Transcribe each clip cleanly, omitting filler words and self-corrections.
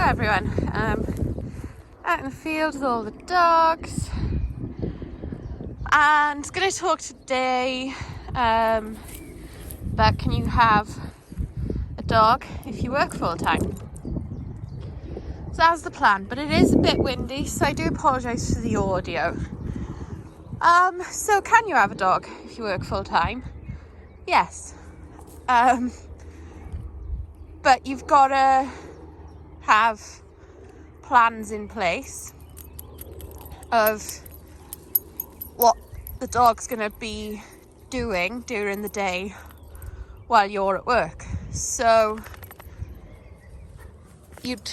everyone, out in the field with all the dogs, and going to talk today about can you have a dog if you work full time. So that's the plan, but it is a bit windy, so I do apologise for the audio. So can you have a dog if you work full time? Yes, but you've got to have plans in place of what the dog's going to be doing during the day while you're at work. So you'd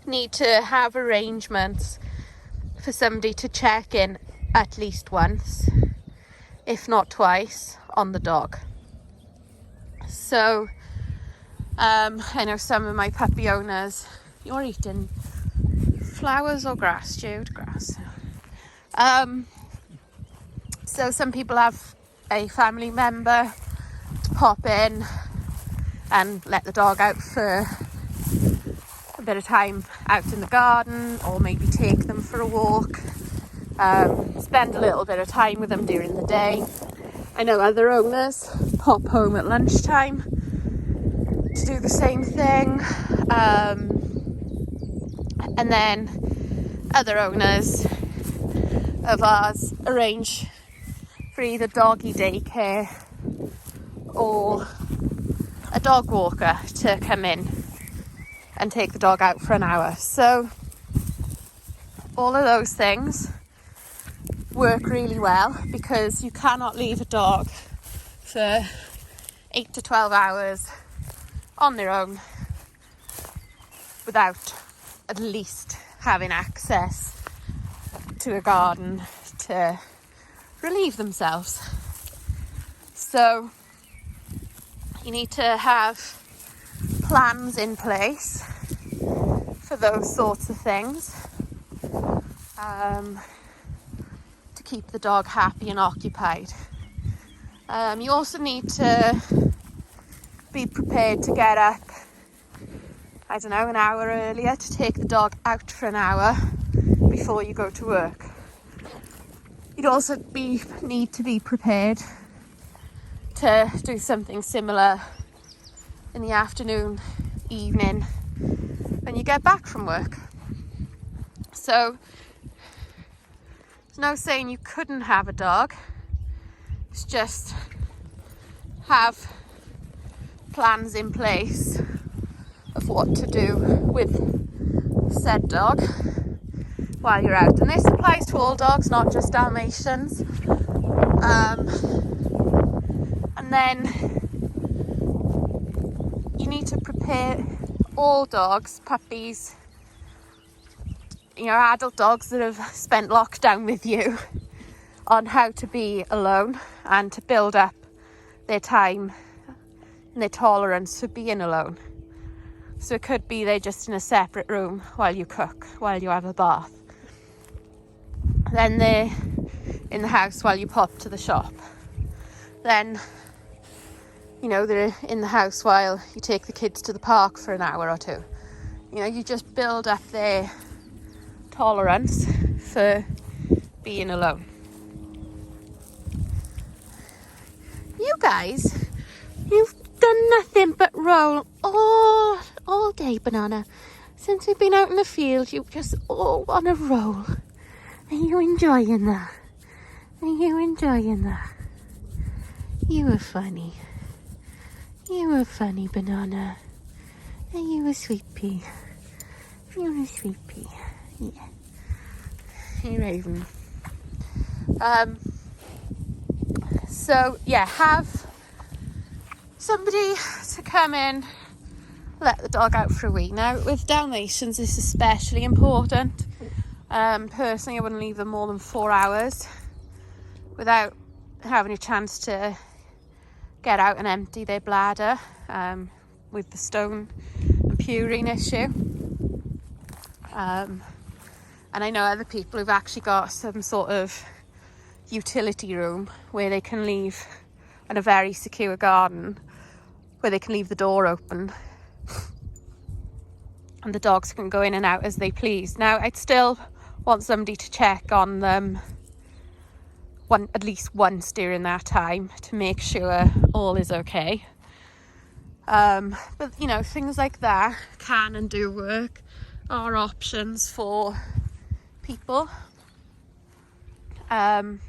need to have arrangements for somebody to check in at least once, if not twice, on the dog. So I know some of my puppy owners, you're eating flowers or grass, Jude? Grass. So some people have a family member to pop in and let the dog out for a bit of time out in the garden, or maybe take them for a walk, spend a little bit of time with them during the day. I know other owners pop home at lunchtime to do the same thing, and then other owners of ours arrange for either doggy daycare or a dog walker to come in and take the dog out for an hour. So all of those things work really well, because you cannot leave a dog for 8 to 12 hours on their own without at least having access to a garden to relieve themselves. So you need to have plans in place for those sorts of things, to keep the dog happy and occupied. You also need to be prepared to get up, I don't know, an hour earlier to take the dog out for an hour before you go to work. You'd also need to be prepared to do something similar in the afternoon, evening, when you get back from work. So there's no saying you couldn't have a dog. It's just have plans in place of what to do with said dog while you're out. And this applies to all dogs, not just Dalmatians. And then you need to prepare all dogs, puppies, adult dogs that have spent lockdown with you, on how to be alone and to build up their time and their tolerance for being alone. So it could be they're just in a separate room while you cook, while you have a bath. Then they're in the house while you pop to the shop. Then, they're in the house while you take the kids to the park for an hour or two. You just build up their tolerance for being alone. You guys, you've done nothing but roll all day, Banana. Since we've been out in the field, you just all want to roll. Are you enjoying that? Are you enjoying that? You were funny. You were funny, Banana. Are you a sweet pea? You're a sweet pea. Yeah. Hey, Raven. So, yeah, have somebody to come in, let the dog out for a week. Now, with Dalmatians, this is especially important. Personally, I wouldn't leave them more than 4 hours without having a chance to get out and empty their bladder, with the stone and purine issue. And I know other people who've actually got some sort of utility room where they can leave, in a very secure garden, where they can leave the door open and the dogs can go in and out as they please. Now, I'd still want somebody to check on them at least once during that time to make sure all is okay. But you know, things like that can and do work, are options for people. And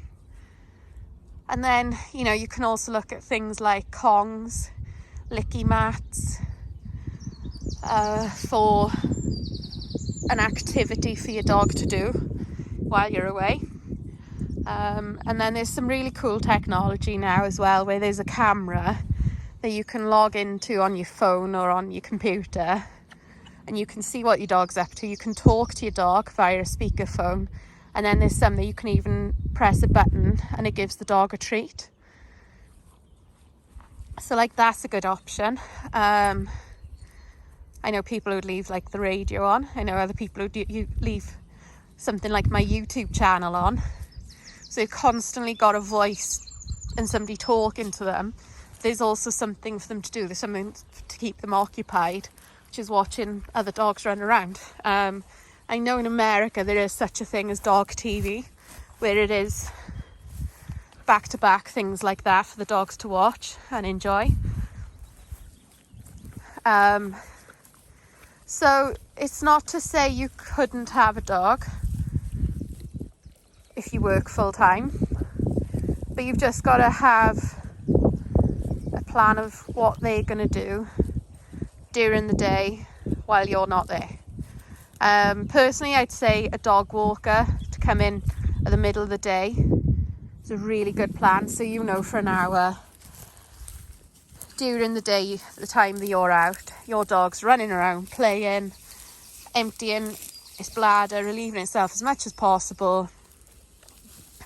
then, you know, you can also look at things like Kongs, licky mats, for an activity for your dog to do while you're away. And then there's some really cool technology now as well, where there's a camera that you can log into on your phone or on your computer, and you can see what your dog's up to. You can talk to your dog via a speakerphone, and then there's some that you can even press a button and it gives the dog a treat. So like, that's a good option. I know people who'd leave like the radio on. I know other people who leave something like my YouTube channel on. So you've constantly got a voice and somebody talking to them. There's also something for them to do. There's something to keep them occupied, which is watching other dogs run around. I know in America there is such a thing as dog TV, where it is back-to-back things like that for the dogs to watch and enjoy. So it's not to say you couldn't have a dog if you work full-time, but you've just got to have a plan of what they're going to do during the day while you're not there. Personally, I'd say a dog walker to come in at the middle of the day is a really good plan. So you know, for an hour during the day, the time that you're out, your dog's running around, playing, emptying its bladder, relieving itself as much as possible.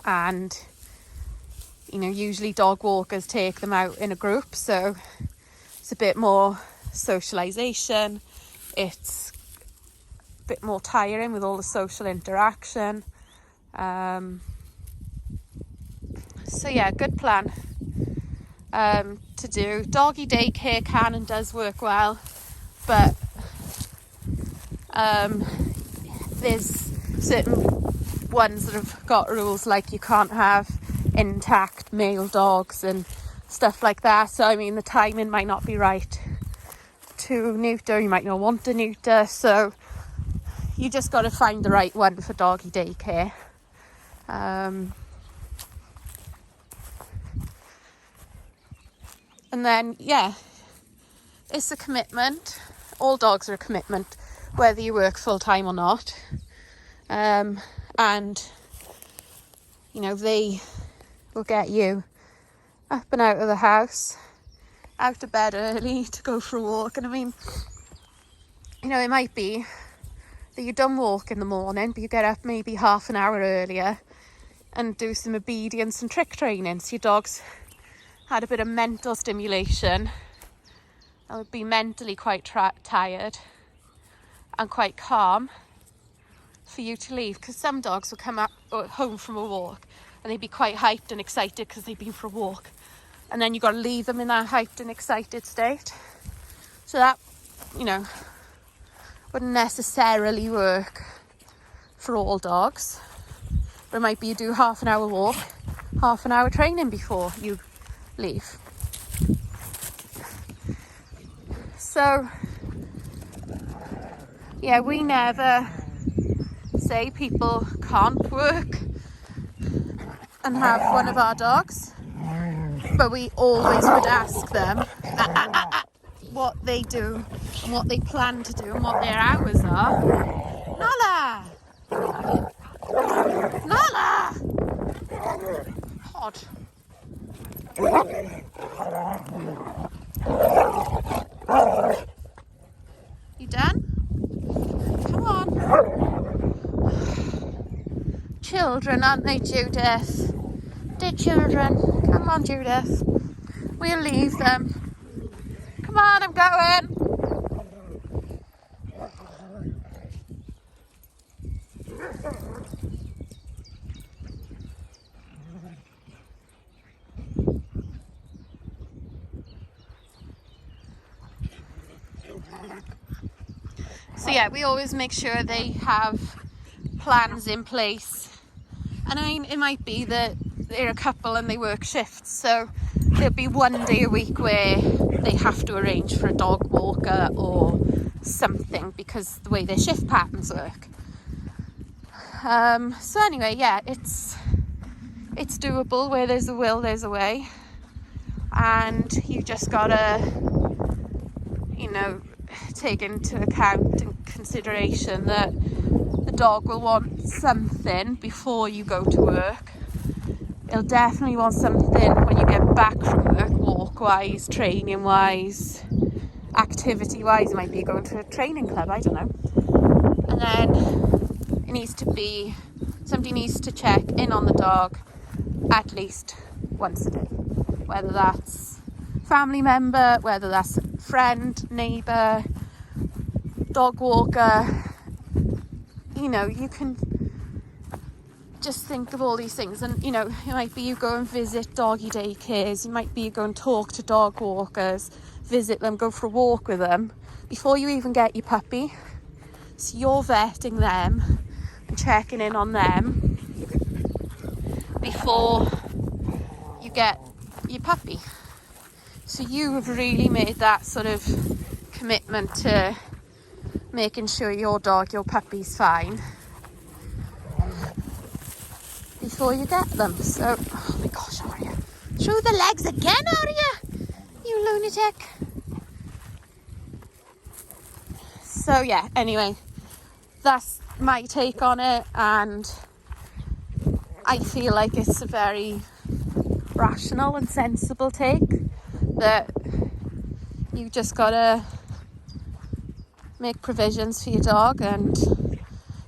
And you know, usually dog walkers take them out in a group, so it's a bit more socialization. It's a bit more tiring with all the social interaction. So yeah, good plan to do. Doggy daycare can and does work well, but there's certain ones that have got rules, like you can't have intact male dogs and stuff like that. So I mean, the timing might not be right to neuter, you might not want to neuter, so you just got to find the right one for doggy daycare. And then, yeah, it's a commitment. All dogs are a commitment, whether you work full-time or not. And, you know, they will get you up and out of the house, out of bed early to go for a walk. And I mean, you know, it might be that you don't walk in the morning, but you get up maybe half an hour earlier and do some obedience and trick training. So your dog's had a bit of mental stimulation. They'll be mentally quite tired and quite calm for you to leave, because some dogs will come up home from a walk and they'd be quite hyped and excited because they've been for a walk, and then you've got to leave them in that hyped and excited state. So that, you know, wouldn't necessarily work for all dogs. But it might be you do half an hour walk, half an hour training before you leave. So yeah, we never say people can't work and have one of our dogs, but we always would ask them what they do and what they plan to do and what their hours are. Nala! Nala! Hot. You done? Come on. Children, aren't they, Judith? Dear children. Come on, Judith. We'll leave them. Come on, I'm going. So yeah, we always make sure they have plans in place. And I mean, it might be that they're a couple and they work shifts, so there'll be one day a week where they have to arrange for a dog walker or something because the way their shift patterns work. So anyway, yeah, it's doable. Where there's a will, there's a way, and you just gotta, you know, take into account and consideration that the dog will want something before you go to work. It'll definitely want something when you get back from work, walk-wise, training-wise, activity-wise. It might be going to a training club, I don't know. And then it needs to be, somebody needs to check in on the dog at least once a day. Whether that's family member, whether that's friend, neighbour, dog walker. You know, you can just think of all these things, and you know, it might be you go and visit doggy daycares, it might be you go and talk to dog walkers, visit them, go for a walk with them before you even get your puppy. So you're vetting them and checking in on them before you get your puppy. So you have really made that sort of commitment to making sure your dog, your puppy's fine before you get them. So, oh my gosh, how are you? Through the legs again, are you? You lunatic. So yeah, anyway, that's my take on it, and I feel like it's a very rational and sensible take, that you just gotta make provisions for your dog. And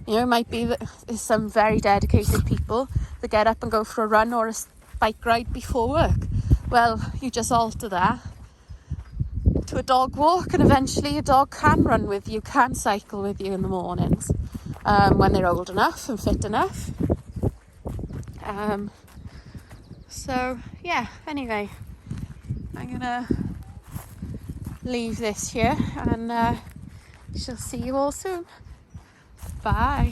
you know, it might be that there's some very dedicated people that get up and go for a run or a bike ride before work. Well, you just alter that to a dog walk, and eventually your dog can run with you, can cycle with you in the mornings when they're old enough and fit enough. So yeah, anyway, I'm gonna leave this here, and shall see you all soon. Bye.